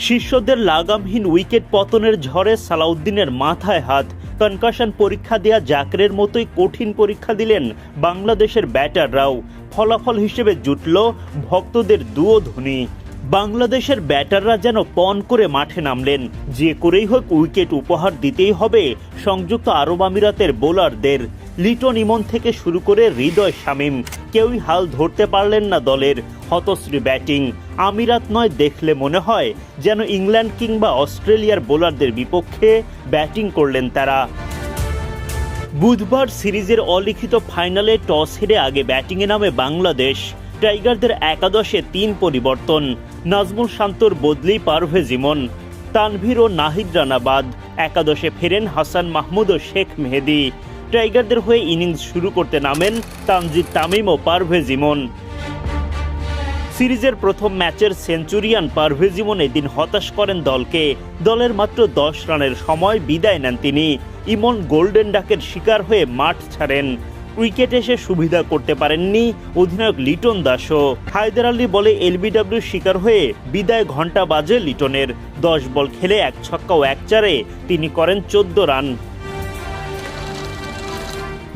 শিষ্যদের লাগামহীন উইকেট পতনের ঝড়ে সালাউদ্দিনের মাথায় হাত। কনকাশন পরীক্ষা দেয়া জাকেরের মতোই কঠিন পরীক্ষা দিলেন বাংলাদেশের ব্যাটাররাও। ফলাফল হিসেবে জুটল ভক্তদের দুয়োধ্বনি। বাংলাদেশের ব্যাটাররা যেন পণ করে মাঠে নামলেন, যে করেই হোক উইকেট উপহার দিতেই হবে সংযুক্ত আরব আমিরাতের বোলারদের। লিটন ইমন থেকে শুরু করে হৃদয় শামীম, কেউই হাল ধরতে পারলেন না দলের। হতশ্রী ব্যাটিং। আমিরাত নয়, দেখলে মনে হয় যেন ইংল্যান্ড কিংবা অস্ট্রেলিয়ার বোলারদের বিপক্ষে ব্যাটিং করলেন তারা। বুধবার সিরিজের অলিখিত ফাইনালে টস হেরে আগে ব্যাটিংয়ে নামে বাংলাদেশ। টাইগারদের একাদশে ৩ পরিবর্তন। নাজমুল শান্তর বদলি পারভেজ ইমন, তানভীর ও নাহিদ রানা বাদ। একাদশে ফেরেন হাসান মাহমুদ ও শেখ মেহেদী। টাইগারদের হয়ে ইনিংস শুরু করতে নামেন তানজিদ তামিম ও পারভেজ ইমন। সিরিজের প্রথম ম্যাচের সেঞ্চুরিয়ান পারভেজ ইমন এদিন হতাশ করেন দলকে। দলের মাত্র ১০ রানের সময় বিদায় নেন তিনি। ইমন গোল্ডেন ডাকের শিকার হয়ে মাঠ ছাড়েন। উইকেট এসে সুবিধা করতে পারেননি অধিনায়ক লিটন দাসও। হায়দার আলী বলে এলবিডব্লিউর শিকার হয়ে বিদায় ঘণ্টা বাজে লিটনের। ১০ বল খেলে ১ ছক্কা ও ১ চারে তিনি করেন ১৪ রান।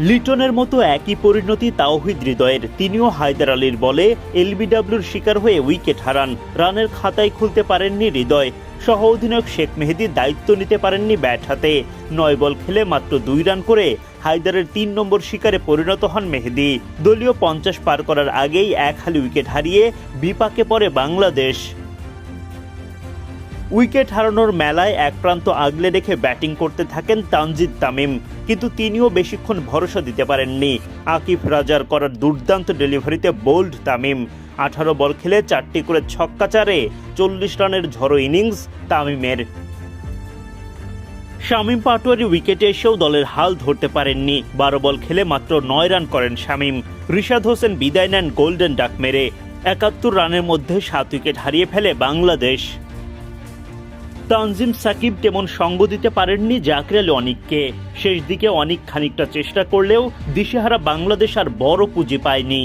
লিটনের মতো একই পরিণতি তাওহিদ হৃদয়ের। তিনিও হায়দার আলীর বলে এলবিডব্লিউর শিকার হয়ে উইকেট হারান। রানের খাতায় খুলতে পারেননি হৃদয়। সহ অধিনায়ক শেখ মেহেদী দায়িত্ব নিতে পারেননি ব্যাট হাতে। ৯ বল খেলে মাত্র ২ রান করে হায়দারের ৩ নম্বর শিকারে পরিণত হন মেহেদী। দলীয় ৫০ পার করার আগেই ১ হালি উইকেট হারিয়ে বিপাকে পড়ে বাংলাদেশ। উইকেট হারানোর মেলায় এক প্রান্ত আগলে রেখে ব্যাটিং করতে থাকেন তানজিদ তামিম, কিন্তু তিনিও বেশিক্ষণ ভরসা দিতে পারেননি। আকিফ রাজার করার দুর্দান্ত ডেলিভারিতে বোল্ড তামিম। ১৮ বল খেলে ৪টি করে ছক্কা চারে ৪০ রানের ঝড়ো ইনিংস তামিমের। শামীম পাটোয়ারি উইকেটে এসেও দলের হাল ধরতে পারেননি। ১২ বল খেলে মাত্র ৯ রান করেন শামীম। রিশাদ হোসেন বিদায় নেন গোল্ডেন ডাক মেরে। ৭১ রানের মধ্যে ৭ উইকেট হারিয়ে ফেলে বাংলাদেশ। তানজিম সাকিব তেমন সঙ্গ দিতে পারেননি জাকের আলী অনিককে। শেষ দিকে অনিক খানিকটা চেষ্টা করলেও দিশেহারা বাংলাদেশ আর বড় পুঁজি পায়নি।